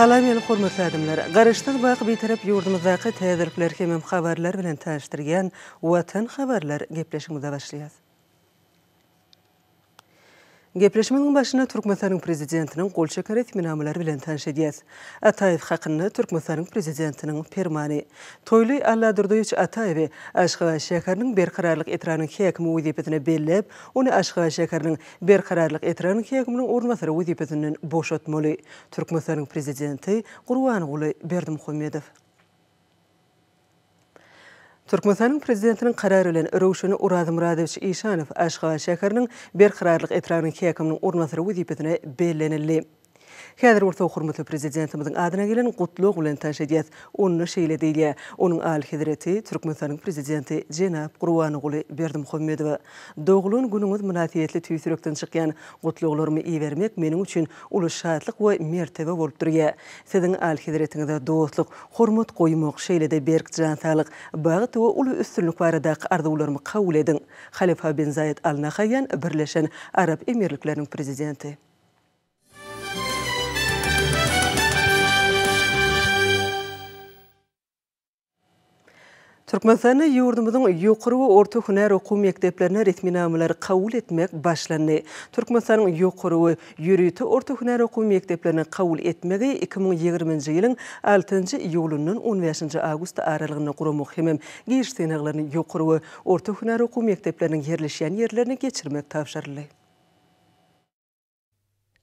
Salam ýaly hormatly adamlar. Garaşdan baky bir tarap ýurdumyzdaky täzelikler hem habarlar bilen taşdyrýan Watan habarlar gepleşigimize başlaýar. Gepleşmenin başına Türkmenistan'ın prezidentinin kol çeker etminamları bilen tanış ediyaz. Atayev hakkında Türkmenistan'ın prezidentinin permani. Toylu Alladırdoyuç Atayev, Aşgabat şekerinin berkararlık etranın hekimi vizifetine bellep, onu Aşgabat şekerinin berkararlık etranın hekiminin ornatırı vizifetinden boşatmalı. Türkmenistan'ın prezidenti Gurbanogly Berdimuhamedov. Türkmenistan'ın prezidentinin kararı bilen Rowşan Urazmuradoviç İşanov Aşgabat şekerinin berkararlyk etranın hekiminin ornatyrı vizifetine bellenildi. Häzir orta hormatly prezidentimizin adyna gelen gutluk bilen tanış edýäs. Onu şeýle diýilýär. Onuň aly hazreti Türkmenistanyň prezidenti Jenap Gurbanogly Berdimuhamedov. Dogulun günüňiz münasibetli tüýsürekden çykýan gutluklarymy iýermek meniň üçin uly şadlyk we mertebe bolup durýar. Siziň aly hazretiňize dostluk, hormat goýmak şeýle-de berk jan saglyk, bagyt we uly üstünlük baradaky arzuwlarymy kabul edin. Halifa bin Zayed Al Nahyan Birleşen Arab Emirlikläriniň prezidenti. Türkmenistan'da yurdumuzun yuqary we orta huner okuw mekdeplerine resmi namlary kabul etmek başlandy. Türkmenistan'ın yuqary we ýürüýti orta huner okuw mekdeplerine kabul etmegi 2020-nji ýylyň 6-njy iýulundan 15-nji awgust aralygyna guramak hem giş synaglaryny yuqary we orta huner okuw mekdepleriniň ýerleşýän ýerlerine geçirmek tapşyryldy.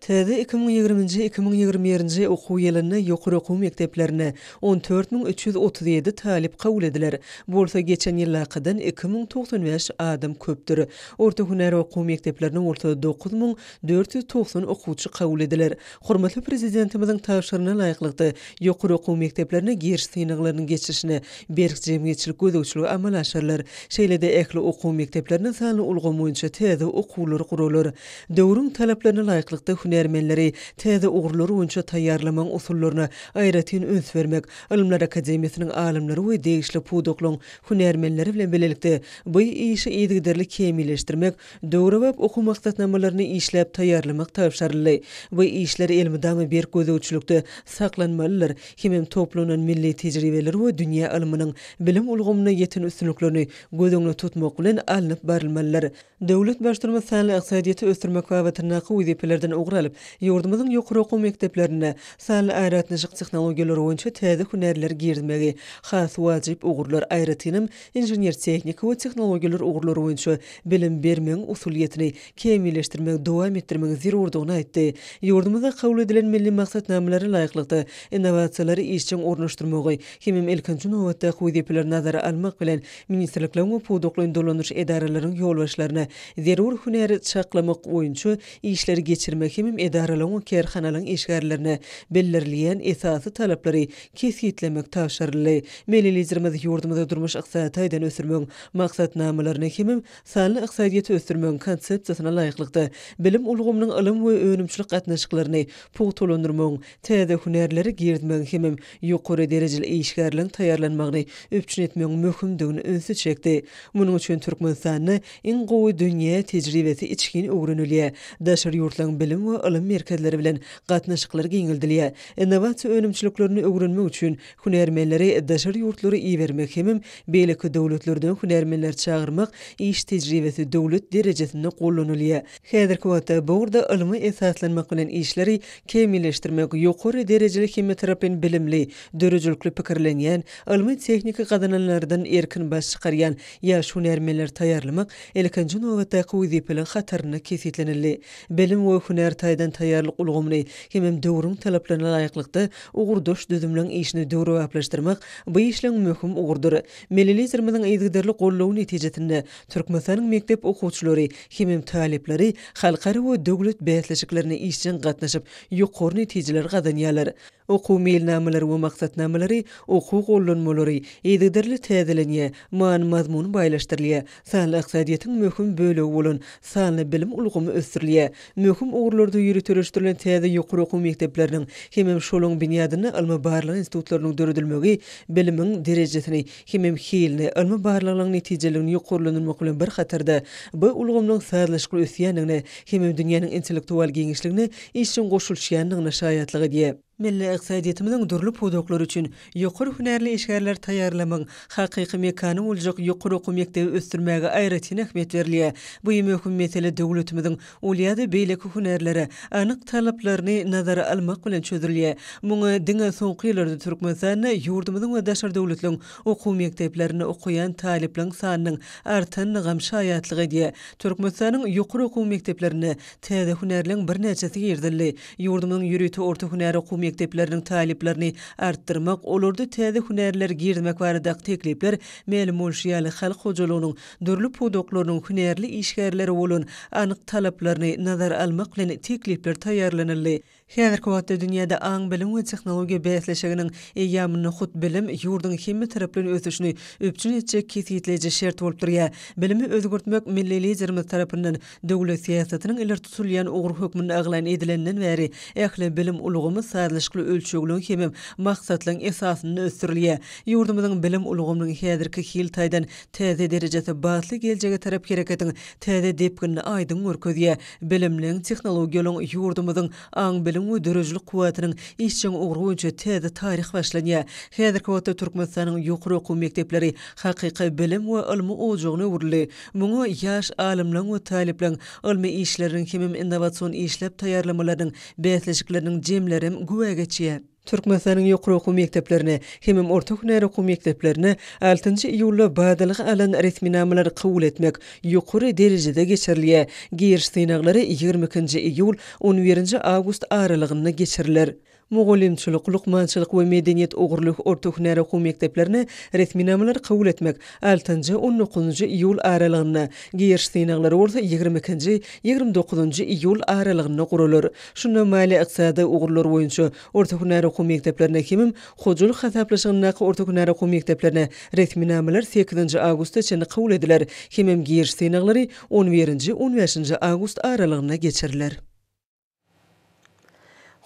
Täze 2020-2021-nji okuw ýylyna ýokary okuw mekdeplerine 14337 talip kabul ediler. Bolsa geçen ýyllakydan 2095 adam köpdür. Orta huner okuw mekdeplerine ortada 9490 okuwçy kabul ediler. Hormatly prezidentimiziň tapşyrygyna laýyklykda ýokary okuw mekdeplerine giriş synaglarynyň geçişine berk jemgyýetçilik gözegçiligi amal aşarlar. Şeýle-de ekli okuw mekdeplerine sany ulgam boýunça täze okuwlar guralar. Döwrüň talaplaryna laýyklykda hunermenleri täze ugrulary boýunça taýýarlamaň usullaryna aýratyn öns bermek, Ilmlar Akademiýasynyň alymlary we degişli pudoklaryň hunermenleri bilen bilelikde bu işi ýygyderli kemilleşdirmek, döwrewap okuw maksatnamalaryny işläp taýýarlamak tapşyryldy. Bu işler elmydamy bir gözegçilikde saklanmalylar, hem toplanan milli tejribeleri we dünýä ilminiň bilim ulgamyna ýeten üstünliklerini göz tutmak bilen alınıp barylmalylar. Döwlet başlary sany ykdysadyýaty ösdürmek we tyrnaky wizipelerden ugralyp, ýurdumyzyň ýokary okuw mekdeplerine sany aýratnyjyk tehnologiýalary boýunça täze hunerler girdmegi has wajyp ugurlar aýratynym inžener tehnika we tehnologiýalar ugurlary boýunça bilim bermeň usuliyetini kemilleşdirmek, dowam etdirmek zerurdygyny aýtdy. Ýurdumyzda kabul edilen milli maksatnamalary laýyklykda innovasiýalary işçiň ornaşdyrmagy hem ilkinji nowatda wizipeler nazara almak bilen ministrlikleriň we pudoklaryň dolanýyş edaralaryň ýolbaşlaryna zerur huner çaklamak boýunça işler geçirmek hem edaralaryň we kerhanalaryň işgärlerine belirleýän esasy talaplary kesitlemek tapşyryldy. Melilizirimiz ýurdumyzda durmuş yksadydan ösürmek maksatnamalaryny hem sany yksadyýaty ösürmek konsepsiýasyna laýyklykda bilim ulgamynyň ilm we önümçilik gatnaşyklaryny pugtulandyrmak, täze hunerleri girdmek hem ýokary derejeli işgärliň taýýarlanmagyny öpçün etmek möhümdigini önsü çekdi. Munyň üçin Türkmenistanyň iň gowy dünýä tejribesi içkin öwrenilýär. Daşary ýurtlaryň bilim we ilim merkezleri bilen gatnaşyklary giňildilýär. Innovasiýa önümçiliklerini öwrenmek üçin hunermenleri daşary ýurtlary iýermek hem beýleki döwletlerden hunermenler çağırmak iş tejribesi döwlet derejesinde gollanylýar. Häzirki wagtda bu urda ilmi esaslanmak bilen işleri kemilleşdirmek, ýokary derejeli hem tarapyn bilimli, dörejelikli pikirlenýän, ilmi tehnika gadananlardan erkin baş çykarýan ýaş hunermenler taýýarlamak ilkinji nowatdaky wizipeler hataryna kesitlenildi. Bilim we huner taýdan taýýarlyk ulgamyny hem döwrüň talaplaryna laýyklykda ugurdaş düzümleň işini döwrewaplaşdyrmak bu işleň möhüm ugurdur. Melilizirimiziň ýygyderli gollawy netijesinde Türkmenistanyň mekdep okuwçylary hem talipleri halkary we döwlet bäsleşiklerine işçiň gatnaşyp ýokary netijeler gadanýarlar. Okuw mailnamalary we maksatnamalary okuw gollanmalary ýygyderli täzelenýär, man mazmuny baýlaşdyrylýar, sany yksadyýatyň möhüm bölegi bolan sany bilim ulgamy ösdürilýär. Möhüm ugurlarda ýürütülýän täze ýokary okuw mekdepleriniň hem şolaň binýadyna ilmi barlyk institutlarynyň döredilmegi bilimiň derejesini hem hilini ilmi barlygyň netijelerini ýokarlandyrmak bilen bir hatarda bu ulgamyň sazlaşyk ösýändigine hem dünýäniň intellektual geňişligine işçiň goşulşýandygyna şaýatlyk edýär. Milli iqtisadiýetimiň durly podoklar üçin ýokary hünärli işgärler taýýarlamaň hakyky mekany boljak ýokary okuw mekdebi ösdürmäge aýratyn ähmiýet berilýär. Bu ýökum mesele döwletimiň ulýady beýleki hünärlere anyk talaplaryny nazara almak bilen çözülýär. Muňa diňe soňky ýyllarda Türkmenistanda ýurdumyzyň we daşary döwletleriň okuw mekdeplerini okuyan talipleriň sanynyň artan gam şaýatlygy diýe. Türkmenistanyň ýokary okuw mekteplerini täze hünärliň bir näçesi ýerdildi. Ýurdumyň ýürüti orta hünär okuw mektepleriniň taliplerini arttırmak, olurda täze hünärler girmek barada teklipler melim bolşýaly halk hojalygynyň dörli podoklarynyň hünärli işgärleri bolan anyk talaplaryny nazara almak bilen teklipler taýýarlanyldy. Häzirki wagtda dünýäde aň bilim we tehnologiýa bäsleşiginiň eýamyny hut bilim ýurdun hemme taraplaryny ösüşini öpçün etjek kesitleji şert bolup durýar. Bilimi özgürtmek milli liderimiz tarapyndan döwlet siýasatynyň iler tutulýan ogry hökmüne aglan edilenden bäri ähli bilim ulugamy sadlyşykly ölçegilen hemem maksatlaryň esasyny ösdürilýär. Ýurdumyzyň bilim ulugymynyň häzirki hiltaýdan täze derejesi batly geljege tarap hereketiň täze depgini aýdyn görkezýär. Bilimliň tehnologiýalaryň ýurdumyzyň aň bilim we dörejlik kuwatynyň işçiň ogry boýunça täze taryh başlanýar. Häzirki wagtda Türkmenistanyň ýokary okuw mektepleri hakyky bilim we ilmi ojagyna öwrüldi. Muňa ýaş alimlaryň we talipleriň ilmi işleriniň hemem innowasion işlep taýýarlamalarynyň bäsleşikleriniň jemleri güwe geçýär. Türkmenistanyň ýokary okuw mekteplerini hemem orta hünär okuw mekteplerini 6-njy iýulda badalygy alan resmi namalary kabul etmek ýokary derejede geçirilýär. Giriş synaglary 22-nji iýul 11-nji awgust aralygyna geçirilir. Mugallimçilik, lukmançylyk we medeniýet ogurlyk orta hünär okuw mekteplerini resmi namalary kabul etmek 6-njy 19-njy iýul aralygyna, giriş synaglary bolsa 22-nji 29-njy iýul aralygyna gurulur. Şunda mali iqtisady ogurlar boýunça orta hünär okuw mekteplerine hemem hojalyk hasaplaşygyna orta hünär okuw mekteplerine resmi namalar 8-nji awgustda çenli kabul ediler. Hemem giriş synaglary 11-nji 15-nji awgust aralygyna geçiriler.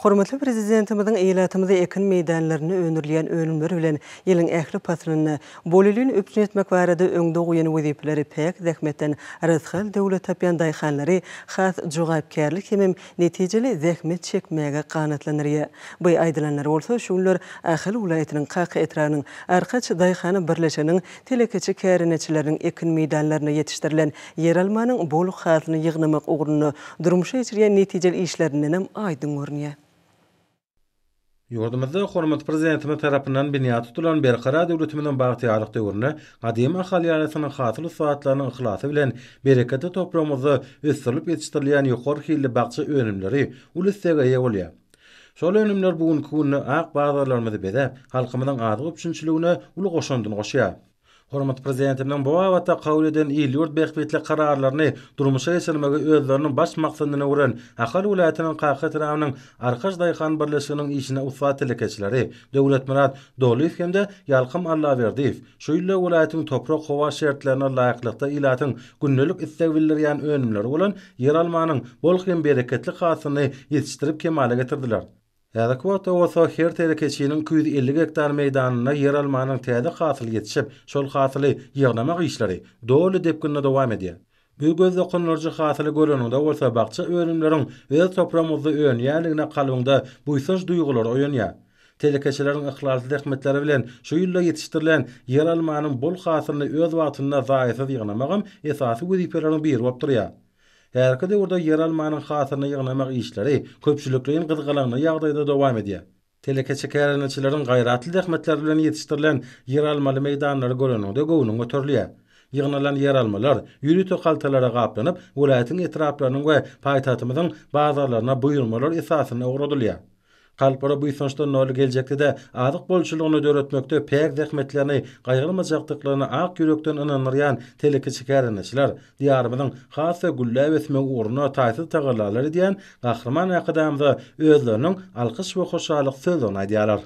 Hormatly prezidentimiziň eýlatymyzy ekin meýdanlaryny önürleýän önümler bilen ýylyň ähli patronyny bolelyň öpçün etmek barada öňde goýan wezipeleri pek zähmetden rızhal döwlet tapýan daýhanlary has jogapkärlik hemem netijeli zähmet çekmäge kanatlanýar. Bu aýdylanlar bolsa şular Ahal welaýatynyň Qaqa etranyň arkaç daýhany birleşeniň telekeçi kärineçileriniň ekin meýdanlaryna ýetişdirilen yer almanyň bol hasyny ýygnamak ugruna durmuşa geçirýän netijeli işlerinden aýdyn görnýär. Ýurdumyzda hormatly prezidentimiz tarapyndan binýat tutulan berqara döwletimiň bagtyýarlyk döwrüne gadymy ahali ýalysynyň hasyl saatlarynyň ihlasy bilen bereketli topramyzda ösdürilip ýetişdirilen ýokary hilli bagçy önümleri ulusdaga ýa bolýar. Şol önümler bugünkü günde ak bazarlarymyzda bedep halkymyzyň adyk üçinçiligine uly goşandyny goşýar. Hormatly prezidentimiň bu wagtda kabul eden ýyllyk behbetli kararlaryny durmuşa geçirmege özleriniň baş maksadyna görän Ahal welaýatynyň Qaqa etranynyň arkaç daýhan birleşiginiň işine usat telekeçileri Döwlet Murat Doluýew hemde Ýalkym Allaberdiýew şu ýylla welaýatyň toprak howa şertlerine laýyklykda ilatyň günnelik istegbillerýän önümleri bolan yer almanyň bol hem bereketli hasyny ýetişdirip kemale getirdiler. Häzirki wagtda bolsa her telekeçiniň 250 hektar meýdanyna yer almanyň täze hasyl ýetişip, şol hasyly ýygnamak işleri doly depginde dowam edýär. Bu gözde konulurjy hasyly göreninde bolsa bagça önümleriň öz topramyzda öňýärligine kalbyňda buýsanç duýgular oýanýar. Telekeçileriň ihlasy zähmetleri bilen şu ýylla ýetişdirilen yer almanyň bol hasylyny öz wagtynda zaýysyz ýygnamak esasy wezipeleriň biri bolup durýar. Herkede orada yer almanyň hasylyny ýygnamak işleri köpçülikliň gyzgalagyny ýagdaýda dowam edýär. Telekeçi kärineçileriň gaýratly zähmetleri bilen ýetişdirilen yer almaly meýdanlary göreninde göwnüň göterilýär. Ýygnalan yer almalar ýürüti kaltalara gaplanyp, welaýatyň etraplarynyň we paýtatymyzyň bazarlaryna buýrulmalar esasyna ogradylýar. Kalpara bu soňçda nol geljekde adyk bolçulugyny döretmekde pek zähmetlerini gaýrylmajakdyklaryny ak ýürekden inanýan telekeçi kärineçiler diýarymyzyň hasy gülle wesme ugruna taýsy tagallar diýen gahrman aqdamda özleriniň alkyş we hoşallyk sözlerini aýdýarlar.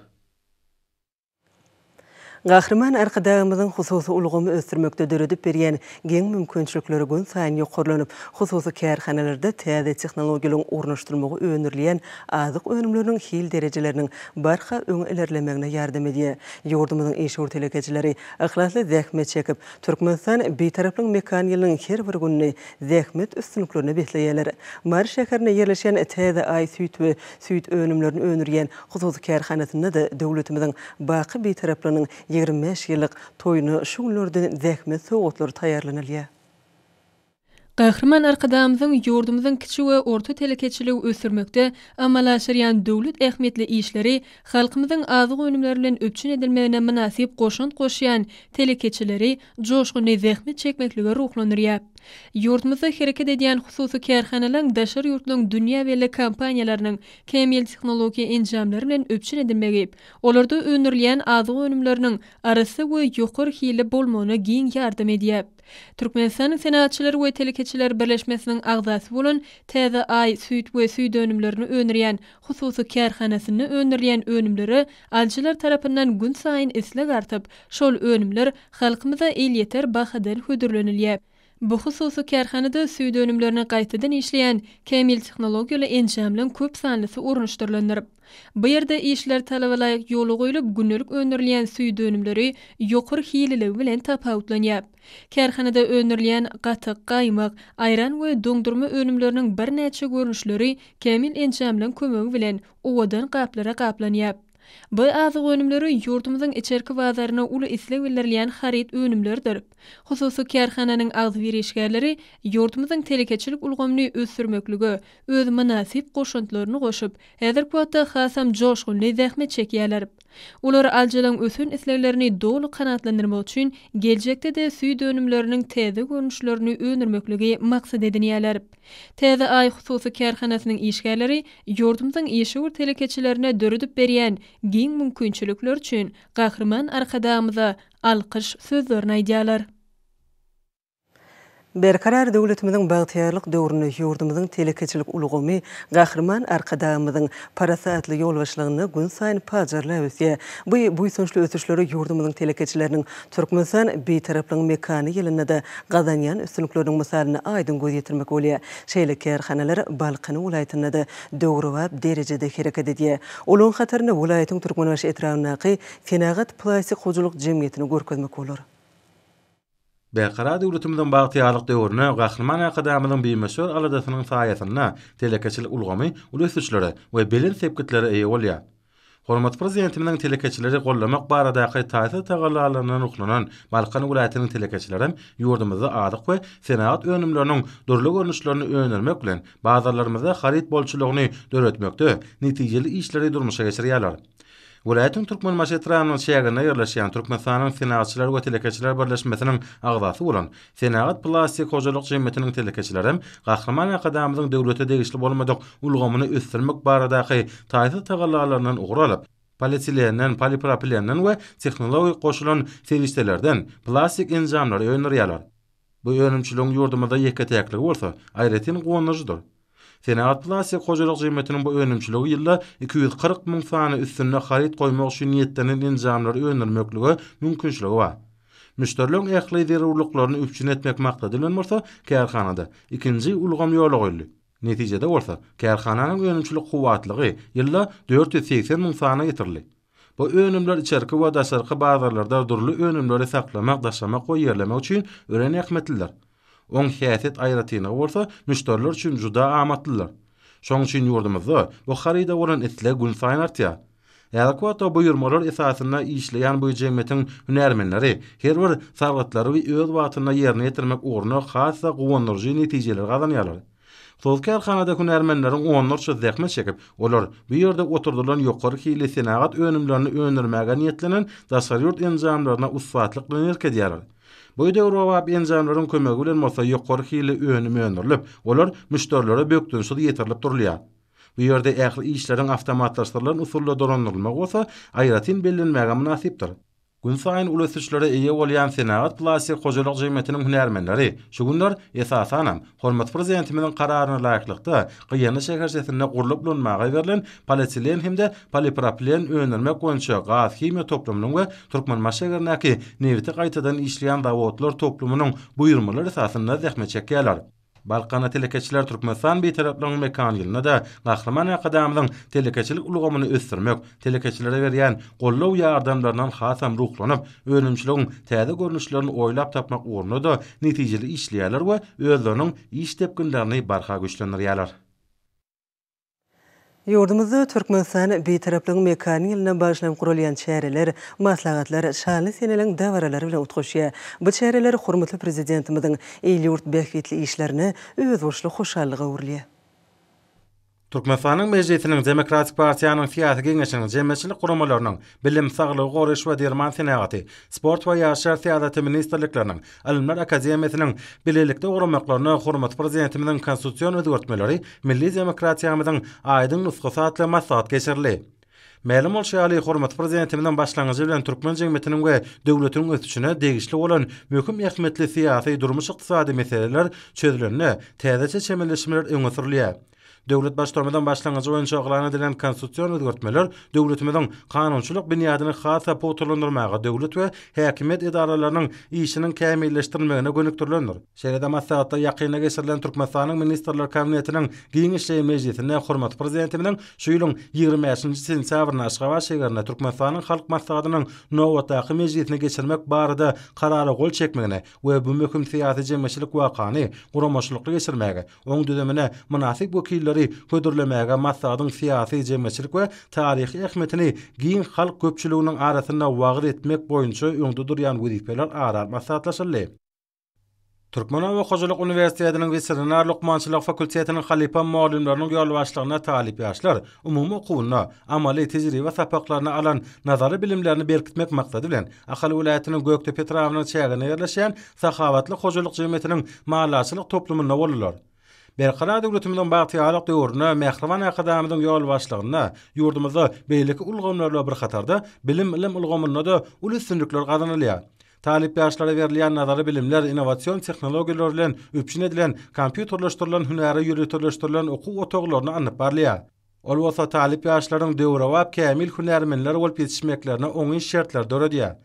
Gahryman arkadaşymyzyň hususy ulgamy ösdürmekde döredip berýän geň mümkinçilikleri gün saýyn ýokarlanyp, hususy kärhanelerde täze tehnologiýalaryň ornaşdyrmagy öňürleýän azyk önümleriniň hil derejeleriniň barha öň ilerlemegine ýardam edýär. Ýurdumyzyň eşur telekeçileri ahlasly zähmet çekip, Türkmenistan beýtaraplyk mekaniýalynyň her bir gününi zähmet üstünliklerini beýleýärler. Mary şäherine ýerleşen täze ay süýt we süýt önümlerini öňürleýän hususy kärhanasynda da döwletimiziň baky beýtaraplarynyň 25 ýyllyk toýuny şu günlerden zähmet soğutlary taýýarlanylýar. Gahryman arkadaşymyzyň ýurdumyzyň kiçik we orta telekeçiligi ösürmekde amalaşyrýan döwlet ähmetli işleri halkymyzyň azyk önümleri bilen öpçün edilmegine münasip goşunt goşýan telekeçileri joşguny zähmet çekmeklige ruhlanyrýar. Ýurdumyzda hereket edýän hususy kärhanalaryň daşary ýurtlaryň dünýä belli kompaniýalarynyň kemil tehnologiýa enjamlary bilen öpçün edilmegi, olarda öňürleýän azyk önümleriniň arasy we ýokary hili bolmagyna giň ýardam edýär. Türkmenistan senatçylary we telekeçiler birleşmesiniň agzasy bolan täze ay süýt we süýt önümlerini öňürleýän hususy kärhanasyny öňürleýän önümleri alçylar tarapyndan gün saýyn isleg artyp, şol önümler halkymyza elýeter bahadan hödürlenilýär. Bu hususy kärhanada süýt önümlerini gaýtadan işleýän kemil tehnologiýaly enjamlaryň köp sanlysy ornaşdyrylanyp. Bu ýerde işler talaba laýyk ýoly goýulyp günnelik öňürleýän süýt önümleri ýokary hileleri bilen tapawutlanýar. Kärhanada öňürleýän gatyk, gaýmak, aýran we doňdurma önümleriniň bir näçe görnüşleri kemil enjamlaryň kömegi bilen owadan gaplara gaplanýar. Bu azyk önümleri ýurdumyzyň içerki bazaryna uly isleg bildirilýän harit önümlerdir. Hususy kärhananyň agzy berişgärleri ýurdumyzyň telekeçilik ulgamyny ösürmekligi öz münasip goşuntlaryny goşup, häzirki wagtda hasam joşguny zähmet çekýärler. Ular aljalan ösün isleglerini dolu kanatlandyrmak üçin geljekde de süýt önümleriniň täze görnüşlerini öňürmekligi maksat edinýärler. Täze ay hususy kärhanasynyň işgärleri ýurdumyzyň eşur telekeçilerine döredip berýän giň mümkinçilikler üçin Gahryman arkadaşymyza alkyş sözlerini aýdýarlar. Berkarar döwletimiziň bagtyarlyk döwrüne ýurdumyzyň telekeçilik ulgamy Gahryman arkadaşymyzyň parasatly ýolbaşlygyny gün saýyn pajarlap ösýär. Bu soňçly ösüşleri ýurdumyzyň telekeçileriniň Türkmenistan beýtaraplyk mekaniýalyna da gazanýan üstünlikleriň misalyny aýdyn göz ýetirmek bolýar. Şeýle kärhanalar Balqany welaýatyna da döwrewap derejede hereket edýär. Olaň hataryny welaýatyň Türkmenbaş etrawynaky Fenagat plastik hojuluk jemgyýetini görkezmek bolar. Berkara döwletimiziň bagtyarlyk döwrüne Gahryman arkadaşymyzyň beýmeşür aladasynyň saýasyna telekeçilik ulgamy, ulesüşleri we bilen sepkitleri eýe bolýar. Hormat prezidentimiň telekeçileri gollamak baradaky taýsy tagalarlarynyň uklanan Balqany welaýatynyň telekeçileri ýurdumyzda adyk we senat önümleriniň durly görnüşlerini öňürmek bilen bazarlarymyzda harit bolçulugyny döretmekde netijeli işleri durmuşa geçirýärler. Welaýatyň Türkmenbaş etrawynyň şäherine ýerleşýän Türkmenistanyň senatçylar we telekeçiler birleşmesiniň agzasy bolan Senat Plastik Hojuluk Jemgyýetiniň telekeçileri Gahryman arkadaşymyzyň döwlete degişli bolmadyk ulgamyny ösdürmek baradaky taýsy tagalarlarynyň ugralyp, polietilen, polipropilenden we tehnologik goşulan serişdelerden plastik enjamlary öňürýärler. Bu önümçiligiň ýurdumyzda ýeketäkligi bolsa, aýratyn gowanyjydyr. Senat Plastik Hojuluk Jemgyýetiniň bu önümçiligi ýylda 240 000 sany üstünde harit goýmak üçin niýetlenen enjamlary öňürmekligi mümkinçiligi bar. Müşterilerin ähli zerurlyklaryny üpçün etmek maksady bilen bolsa, kärhanada ikinji ulgam ýoly goýuldy. Netijede bolsa, kärhananyň önümçilik kuwatlygy ýylda 480 000 sany ýetirildi. Bu önümler içerki we daşarky bazarlarda durly önümleri saklamak, daşamak we ýerlemek üçin ören ähmetliler. Oň häsiýet aýratyny bolsa, müşteriler üçin juda amatlylar. Şoň üçin ýurdumyzda bu harida bolan isleg gün saýyn artýar. Ýa-da bu ýurmalar esasyna işleýän bu jemgyýetiň hünärmenleri her bir sargatlary we öz wagtyna ýerine ýetirmek ugruna hassa gowandyrjy netijeler gazanýarlar. Soz kärhanada hünärmenleriň onlarça zähmet çekip, olar bu ýerde oturdulan ýokary hili senat önümlerini öňürmäge niýetlenen daşary ýurt enjamlaryna usfatlyk bilen hereket edýärler. Bu döwrewap enjamlaryň kömegi bilen bolsa ýokary hili öňürülip, olar müşterilere bökdünşi ýetirilip durulýar. Bu ýerde ähli işleriň awtomatlaşdyrylan usulla dolandyrylmak bolsa, aýratyn bellenmäge münasipdir. Gün saýyn ulusuşlara eýe bolýan Senagat plastik hojalyk jemgyýetiniň hünärmenleri şu günler esasanam hormat prezidentimiň kararyna laýyklykda Gyýany şäherçesinde gurulyp bulunmagy berilen polietilen hemde polipropilen öňlenmek boýunça gaz himiýa toplumynyň we Türkmenmaş şäherindäki newiti gaýtadan işleýän zawodlar toplumynyň buýrmalary esasynda zähmet çekýärler. Balkana telekeçiler Türkmenistan bir taraflaryň mekan ýylyna da Gahrman Akadamyň telekeçilik ulgamyny ösdürmek, telekeçilere berýän gollaw ýardamlaryndan hasam ruhlanyp, önümçiligiň täze görnüşlerini oýlap tapmak ugruna da netijeli işleýärler we özleriniň iş tepkinlerini barha güçlendirýärler. Yurdumuzda Türkmenistan betaraplygyň mekaniýy ýylyna başlanyp gurulýan çäreler, maslahatlar şanly seneleň dawaralary bilen utgaşýar. Bu çäreler hormatly prezidentimiziň eýli-ýurt bähgitli işlerini öz boşly hoşallyga urlýar. Türkmenistanyň Mejlisiniň Demokratik Partiýanyň Fiýasy Geňeşiniň jemgyýetçilik guramalarynyň bilim, saglygy goraş we derman senaty, sport we ýaşar syýasaty ministrlikleriniň, Alimler Akademiýasynyň bilelikde guramaklaryna hormat prezidentimiziň konstitusiýon özgertmeleri milli demokratiýamyzyň aýdyň nusgasy atly maslahat geçirildi. Ma'lum bolşaly hormat prezidentimiziň başlangyjy bilen türkmen jemgyýetiniň we döwletiniň ötüşine degişli bolan möhüm ähmetli syýasy durmuş ykdysady meseleler çözülenine täze çemberleşmeler öňe sürilýär. Döwlet başlarmadan başlangyjy boýunça aglana edilen konstitusiýon özgertmeler döwletimiziň kanunçylyk büniýadyny hasa poturlandyrmaga, döwlet we häkimet idaralarynyň işiniň kämilleşdirilmegine gönükdirilendir. Şeýle maslahatda ýakyna geçirilen Türkmenistanyň ministrler kabinetiniň giňişli mejlisine hormat prezidentimiň şu ýylyň 25-nji sentýabrynda Aşgabat şäherinde Türkmenistanyň halk maslahatynyň nowatdaky mejlisine geçirmek barada karary gol çekmegine we bu möhüm syýasy jemgyýetçilik wakany guramaşlykly geçirmege, oň düzemine münasip wekilleri ködürlemäge maslahatyň syýasy jemgyýetçilik we taryhy ähmetini giň halk köpçüliginiň arasynda wagyt etmek boýunça öňde durýan wezipeler arar maslahatlaşyldy. Türkmenistan we Hojalyk Uniwersitetiniň Veterinar Lukmançylyk fakültetiniň halipa muallimläriniň ýolbaşlygyna talip ýaşlar umumy okuwyna, amaly tejribe sapaklaryny alan nazary bilimlerini berkitmek maksady bilen Ahal vilayatynyň Göktepe trawynyň çägine ýerleşýän Sahawatly Hojalyk jemgyýetiniň mahallaçylyk toplumyna bolýar. Berqara döwletimiň bagtyalyk döwrüne Mähriman Akadamynyň ýolbaşlygyna ýurdumyzda beýleki ulgamlarla bir hatarda bilim ulgamyna da uly üstünlikler gazanylýar. Talip ýaşlara berilýän nazary bilimler, innovasiýon tehnologiýalar bilen öpüşin edilen, kompýuterleşdirilen, hünäri ýürütleşdirilen okuw otaglaryny anyp barlýar. Ol bolsa talip ýaşlaryň döwre wap kämil hünärmenler bolup ýetişmeklerine oňy şertler döredýär.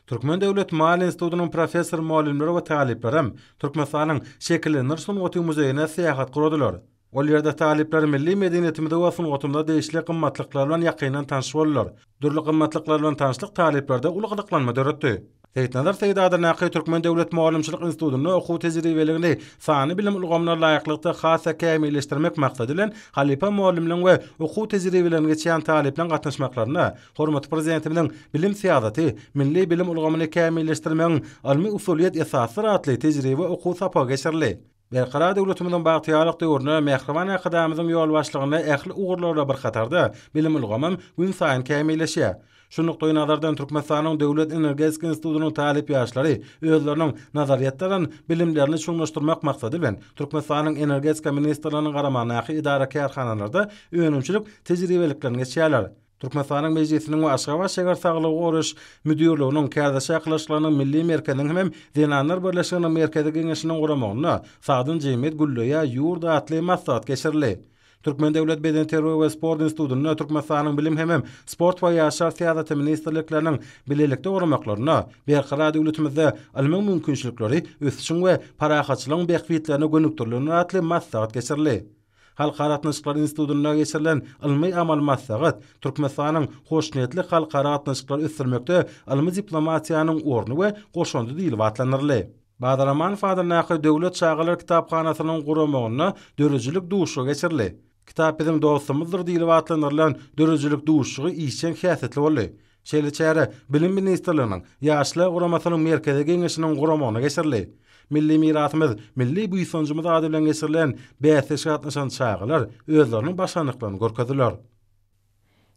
Türkmen Döwlet Mal Institutynyň professor muallimleri we taliplerim Türkmenistanyň şekillenir sungaty muzeýine syýahat guradylar. Ol ýerde talipler milli medeniýetimizde we sungatymyzda degişli gymmatlyklar bilen ýakynan tanyş boldylar. Dürli gymmatlyklar bilen tanyşlyk taliplerde ulgydyklanma döretdi. Seýitnazar Seýdadyr Naky Türkmen Döwlet Muallimçilik Institutynyň okuw tejribeligini sany bilim ulgamlar laýyklykda hasa kämilleşdirmek maksady bilen halipa muallimliň we okuw tejribelerini geçýän taliplerin gatnaşmaklaryna hormat prezidentimiň bilim syýasaty, milli bilim ulgamyny kämilleşdirmegiň almy usuliýet esasy atly tejribe okuw sapagy geçirildi. Berqara döwletimiň bagtyalyk döwrüne Mähriman Akadamynyň ýolbaşlygyna ähli ugurlarla bir hatarda bilim ulgamam gün saýyn kämilleşýär. Şunlukda nazardan Türkmenistanyň Döwlet Energetik Institutynyň talip ýaşlary özleriniň nazariýetlerini, bilimlerini şuňlaşdyrmak maksady bilen Türkmenistanyň energetika ministrliginiň garamagyna idara kärhanalarda öňümçilik tejribeliklerini geçýärler. Türkmenistanyň mejlisiniň we Aşgabat şäher saglygy goraş müdürliginiň kärdeşi aklaşyklarynyň milli merkeziň hem Zenanlar birleşiginiň merkezi geňeşiniň guramagyna Saadyn Jemet Güllöýä ýurda atly maslahat geçirildi. Türkmen Döwlet Beden Terbiýe we Sport Institutynyň Türkmenistanyň bilim hem sport we ýaşar syýasaty ministrlikleriniň bilelikde guramaklaryna berqara döwletimizde almy mümkinçilikleri ösüşiň we parahatçylygyň bähwitlerini gönükdirilen atly maslahat geçirildi. Halkara Atnaşyklar Institutyna geçirilen ilmi amal maslahat Türkmenistanyň hoşnetli halkara atnaşyklar ösdürmekde almy diplomatiýanyň orny we goşandy diýilip atlanyrly. Badaraman Fadyr Naky Döwlet Çağalar Kitapxanasynyň guramagyna dörüjülük duşu geçirildi. Kitap bizim dostumuzdur diýilip atlanyrlan dörüjülük duşugy işçen häsiýetli boldy. Şeýle çäre bilim ministrliginiň ýaşlar guramasynyň merkezi geňeşiniň guramagyna geçirildi. Milli mirasymyz, milli büýsünjümyz ady bilen geçirilen bäse şatnaşan çağalar özleriniň başanyklaryny görkezdiler.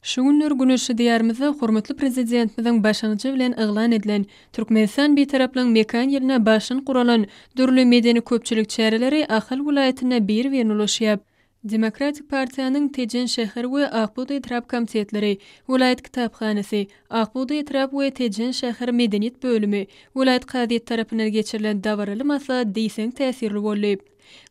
Şu günler güneşi diýärmizde hormatly prezidentimiziň başanyjy bilen eglan edilen Türkmenistan betaraplygyň mekan ýerine başyn guralan dürli medeni köpçülik çäreleri Ahal vilayatyna bir wernuluşýar. Demokratik Partiýanyň Tejen şäher we Akbuda Etrap komitetleri, Vilayet Kitaphanysy, Akbuda Etrap we Tejen şäher medeniýet bölümi, Vilayet Kadyet tarapyndan geçirilen dawaraly masala diýseň täsirli bolýar.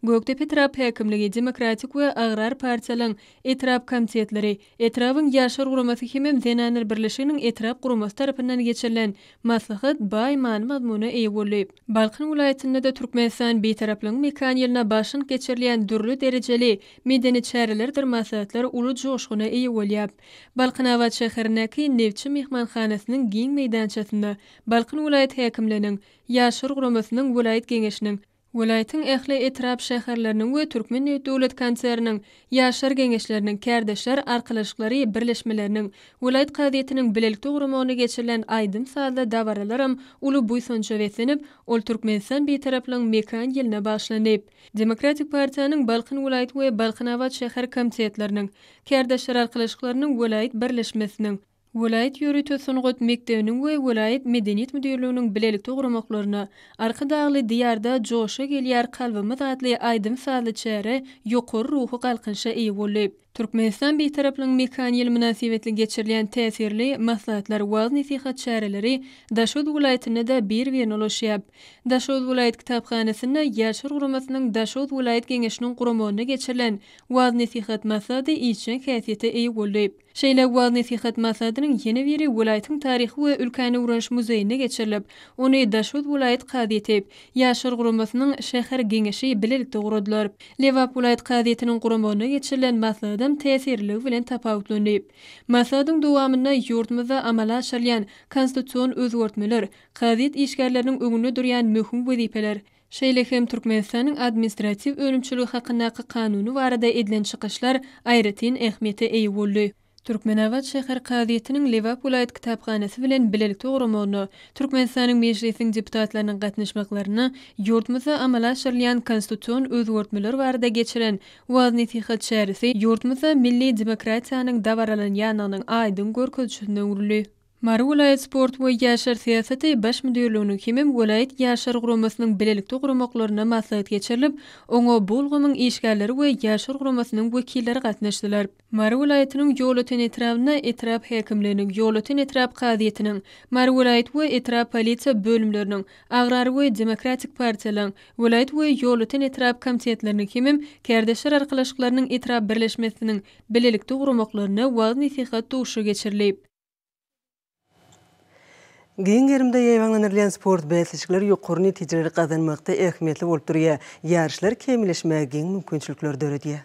Göktepe Etrap häkimligi Demokratik we Agrar partiýalaryň Etrap komitetleri, Etrabyň ýaşar guramasy hemem Zenanlar birleşiginiň Etrap guramasy tarapyndan geçirilen maslahat baýmany mazmuny eýe bolýar. Balkyn vilayetinde de Türkmenistan beýtaraplaryň mekan ýerine başyň geçirilen dürli derejeli medeni çärelerdir maslahatlar uly joşgyna eýe bolýar. Balkyn awat şäherindäki Nevçi mehmanhanasynyň giň meýdançasynda Balkyn vilayet häkimleriniň ýaşar guramasynyň vilayet geňeşiniň Welaýatyň ähli etrap şäherleriniň we Türkmen döwlet kanseriniň ýaşar geňeşleriniň kärdeşler arkalaşyklary birleşmeleriniň welaýat kadyetiniň bilelikde guramagyna geçirilen aýdym salda dawaralaram uly buýsunça wesenip ol Türkmenistan beýtaraplaryň mekan ýeline başlanyp. Demokratik Partiýanyň Balkyn welaýat we Balkyn awat şäher komitetleriniň kärdeşler arkalaşyklarynyň welaýat birleşmesiniň Vilayet ýöretme sunugat mekdebiniň we vilayet medeniýet müdirliginiň bilelikde guramaklaryna arka dagly diýarda joşa gelýär kalbymyz adly aýdym sazly çäre ýokary ruhy galkynşa eýe bolýar. Türkmenistan beýtaraplaryň mekan ýyly münasibetli geçirilen täsirli maslahatlar waz nasihat çäreleri Daşod vilayetinde de bir ulaşýar. Daşod vilayet kitaphanysynda ýaşar guramasynyň Daşod vilayet geňeşiniň guramagyna geçirilen waz nasihat maslahaty içen häsiýete eýe bolýar. Şeýle waz nasihat maslahatynyň ýene biri vilayetyň taryhy we ülkäni uğraş muzeýine geçirilip, ony Daşod vilayet kadyeti ýaşar guramasynyň şäher geňeşi bilelikde guradylar. Lewap vilayet kadyetiniň guramagyna geçirilen maslahat täsirli bilen tapawutlanyp. Maslahatyň dowamynda ýurtmyzda amala aşyrýan konstitusiýon özgertmeler, kadyet işgärleriniň öňünde durýan möhüm wezipeler, şeýle hem Türkmenistanyň administrativ ölümçüligi hakyndaky kanuny barada edilen çykyşlar aýratyn ähmiýete eýe boldy. Türkmen awat şäher kadyetiniň Lewap vilayet kitaphanysy bilen bilelikde guramagyny, Türkmenistanyň meclisiň deputatlarynyň gatnaşmaklaryny, ýurtmyzda amala aşyrýan konstitusiýon özgertmeler barada geçiren waz nasihat çäresi ýurtmyzda milli demokratiýanyň dawarlanýanynyň aýdym görkezçisine uruly. Mary vilayet sport we ýaşar siýasaty baş müdirliginiň hemem vilayet ýaşar guramasynyň bilelikde guramaklaryna maslahat geçirilip, oňa bolgamyň işgärleri we ýaşar guramasynyň wekilleri gatnaşdylar. Mary vilayetiniň ýolatyn etrabyna etrap häkimleriniň ýolatyn etrap kadyetiniň, Mary vilayet we etrap polisiýa bölümleriniň, agrar we demokratik partiýalaryň, vilayet we ýolatyn etrap komitetleriniň hemem kärdeşler arkalaşyklarynyň etrap birleşmesiniň bilelikde guramaklaryna waz nasihat duşy geçirilip. Giň yerimde ýeňlanýan sport bäsleşikleri ýokary netijeleri gazanmakda ähmiýetli bolup durýar. Ýarşlar kemleşmäge mümkinçilikler döredýär.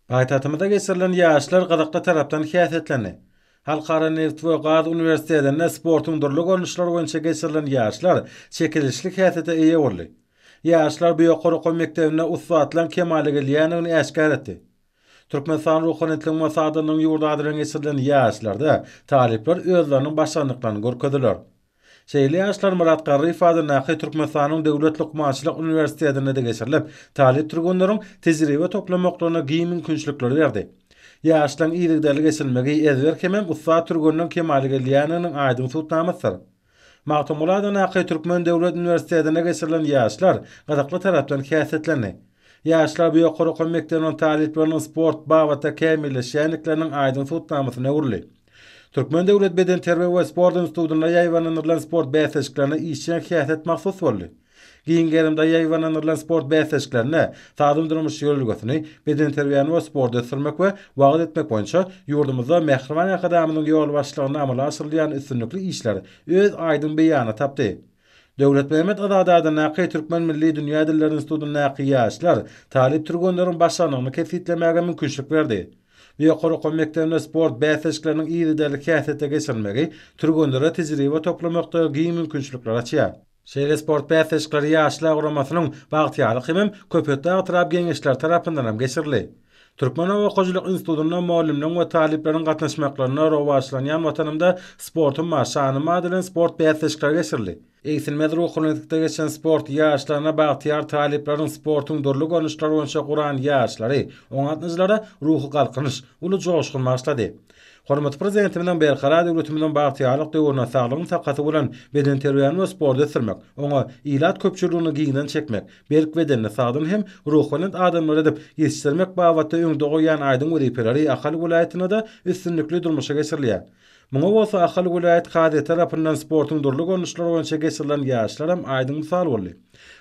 Paýtatymyzda geçirilen ýaşlar gadakda tarapdan häsiýetlenýär. Halkara Neft we Gaz Uniwersitetinde sportyň durly görnüşleri boýunça geçirilen ýaşlar çekilişlik häsiýete eýe boldy. Ýaşlar bu ýokary mekdebine uswatlan kemaly gelýäniňi äşkär etdi. Türkmenistan ruhaniyetliğin masadynyň ýurdadyryň geçirilen ýaşlarda talipler özleriniň başlandyklaryny görkezdiler. Şeýle ýaşlar Murat Garry ifadany Türkmenistanyň Döwlet Lukmançylyk Uniwersitetinde de geçirilip, talip türgünleriň tejribe toplamaklaryna giň mümkinçilikler berdi. Ýaşlaryň ýygydaly geçirilmegi ezber hemem ustat türgünleriň kemaly gelýäniňi aýdym tutmamasdyr. Magtumuladany Türkmen Döwlet Uniwersitetinde geçirilen ýaşlar gadakly tarapdan häsiýetlenýär. Ýaşlar bu ýokary mekdebiniň talipleriniň sport bagata kemilleşýänlikleriniň aýdym tutmamasyna uruly. Türkmen Döwlet Beden Terbiýe we Sport Institutyna ýaýwanlanan sport bäsleşiklerine işçiň häsiýet mahsus boldy. Giň gerimde ýaýwanlanan sport bäsleşiklerine taýdym durmuş ýolgysyny beden terbiýany we sportda sürmek we wagt etmek boýunça ýurdumyzda Mehriman Akademiyanyň ýol başlygyna amala asyrylýan üstünlikli işler öz aýdym beýana tapdy. Döwlet Mehmet Azadadyň Türkmen Milli Dünýä Dilleri Institutynyň ýaşlar talip türgünleriň başlanygyny kesitlemäge mümkinçilik berdi. Ýokary mekdebine sport bäsleşikleriniň ýygydaly häsiýete geçirilmegi türgünlere tejribe toplamakda giň mümkinçilikler açýar. Şeýle sport bäsleşikleri ýaşlar guramasynyň bagtyalyk hemem köpetde atrap geňeşler tarapyndan geçirildi. Türkmen Okoçylyk Institutynyň muallimleriň we talipleriň gatnaşmaklaryna rowaşlanýan watanymda sportyň maşany madylyn sport bäsleşikleri geçirildi. Eýsilmez ruhanyýetde geçen sport ýaşlaryna bagtyar talipleriň sportyň durly görnüşleri boýunça guran ýaşlary, oňatnyjlara ruhy galkynyş, uly joşgyn başlady. Hormat prezidentiminden Berkara döwletiminden bagtyarlyk döwrüne saglygyň sakaty bolan beden terbiýany we sporda sürmek, oňa ilat köpçülüğini giňden çekmek, berk bedenini sagdyn hem ruhany adamlar edip ýetişdirmek babatda öňde goýan aýdyň wezipeleri Ahal welaýatyna da üstünlikli durmuşa geçirilýär. Muňa bolsa Ahal welaýat kady tarapyndan sportyň durly görnüşleri boýunça geçirilen ýaşlar hem aýdyň mysal boldy.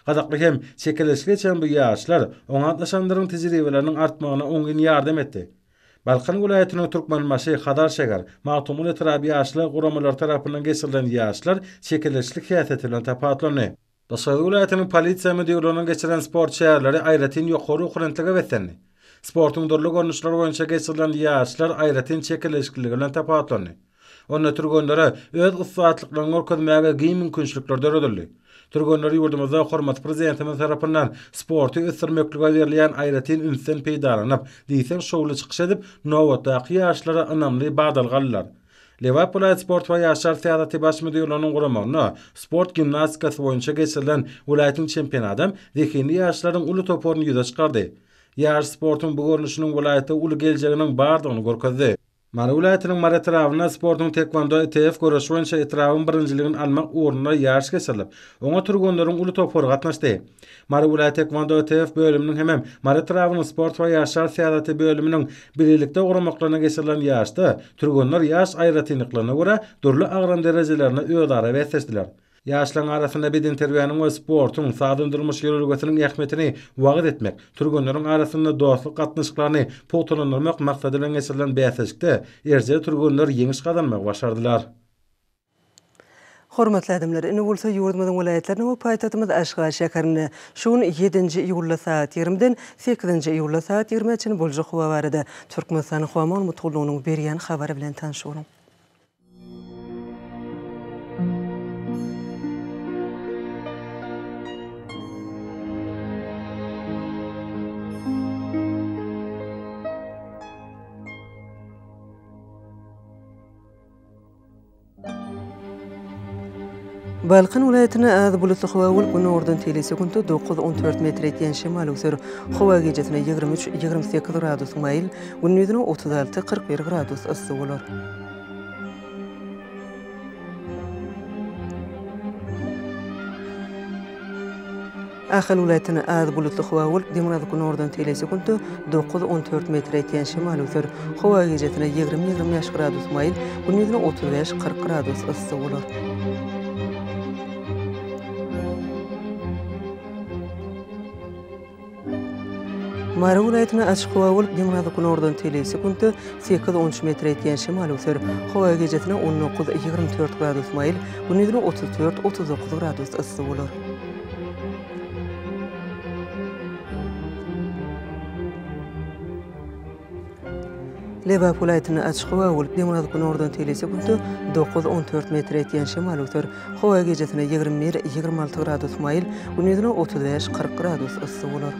Gadakly hem çekilişli geçen bu ýaşlar oňa atlaşanlaryň tejribeleriniň artmagyna oňň ýardam etdi. Balkan welaýatynyň türkmenmaşy Hadar Şeger, Magtumul Etrabi ýaşlar guramalar tarapyndan geçirilen ýaşlar çekilişli häsiýeti bilen tapatlandy. Daşary welaýatynyň polisiýa müdürlüğinden geçiren sport şäherleri aýratyn ýokary ukurentlige wetsendi. Sportyň durly görnüşleri boýunça geçirilen ýaşlar aýratyn çekilişligi bilen tapatlandy. Onda türgönlere öz ysatlyklaryny görkezmäge giň mümkinçilikler döredildi. Türgönler ýurdumyzda hormat prezidentimiz tarapyndan sporty ösürmeklige berilýän aýratyn ünsen peýdalanyp, diýsen şowly çykyş edip, nowatdaky ýaşlara ynamly bagdal gallar. Liverpool Sport we ýaşlar täze baş müdürlüğiniň guramagyna sport gimnastikasy boýunça geçirilen welaýatyň çempionatym zehini ýaşlaryň uly toporuny ýüze çykardy. Ýaş sportyň bu görnüşiniň welaýatda uly geljegining bardygyny görkezdi. Mara welaýatynyň Mara etrawyna sportyň tekvando ETF görüşi boýunça etrawyň birinçiligini almak uğruna ýarş geçirilip, oňa turgunlaryň uly topory gatnaşdy. Mara welaýat tekvando ETF bölüminiň hemem Mara etrawynyň sport we ýaşlar täze bölüminiň birlikde guramaklaryna geçirilen ýaşda turgunlar ýaş aýratynlyklaryna görä durly agram derejelerini öýdara wetseşdiler. Ýaşlaryň arasynda beden terbiýanyň we sportyň sagdyrylmaş ýolagysanyň ähmiýetini wagt etmek, turgunlaryň arasynda dostlyk gatnaşyklaryny pogtalanmak maksady bilen geçirilen bäseslikde erje turgunlar ýeňiş kazanmak başardylar. Hormatly adamlar, indi bolsa ýurdumyzyň welaýatlaryna we paýtatymyz Aşgabat şäherine şuň 7-nji iýulda saat 20-den 8-nji iýulda saat 20-çini boljak howa barada Türkmenistanyň howa magmutlygynyň berýän habary bilen tanşyryň. Balkan welaýatyna az bulutly howa bolup, günordan telesekundy 9-14 metr etýän şemal ösür. Howa gecesine 23-28 gradus maýl, gündüzine 36-41 gradus ysy bolar. Ahal welaýatyna az bulutly howa bolup, demirazy günordan telesekundy 9-14 metr etýän şemal ösür. Howa gecesine 20-25 gradus maýl, gündüzine 35-40 gradus ysy bolar. Mara welaýatyna açyk howa bolup, demirazy günordan telesekundy 8-13 metr etýän şemal ösür. Howa gecesine 19-24 gradus maýl, gündüzine 34-39 gradus ysy bolar. Liverpool welaýatyna açyk howa bolup, demirazy günordan telesekundy 9-14 metr etýän şemal ösür. Howa gecesine 21-26 gradus maýl, gündüzine 35-40 gradus ysy bolar.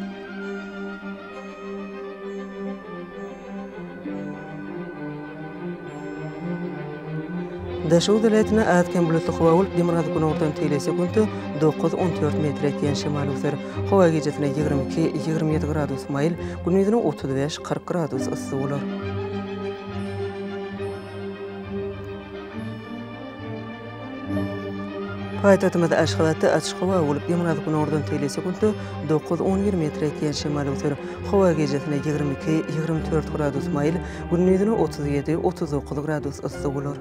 Daşow welaýatyna atken bulutly howa bolup, demirazy günordan telesekundy 9-14 metr etýän şemal ösür. Howa gecesine 22-27 gradus maýl, gündüzine 35-40 gradus ysy bolar. Paýtatymyzda Aşgabatda açyk howa bolup, demirazy günordan telesekundy 9-10 metr etýän şemal ösür. Howa gecesine 22-24 gradus maýl, gündüzine 37-39 gradus ysy bolar.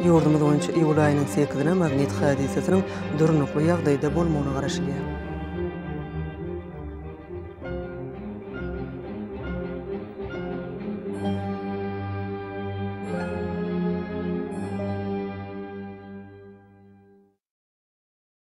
Ýurdumyz boýunça iýul aýynyň 8-ine magnit hadisasynyň durnukly ýagdaýda bolmagyna garaşylýar.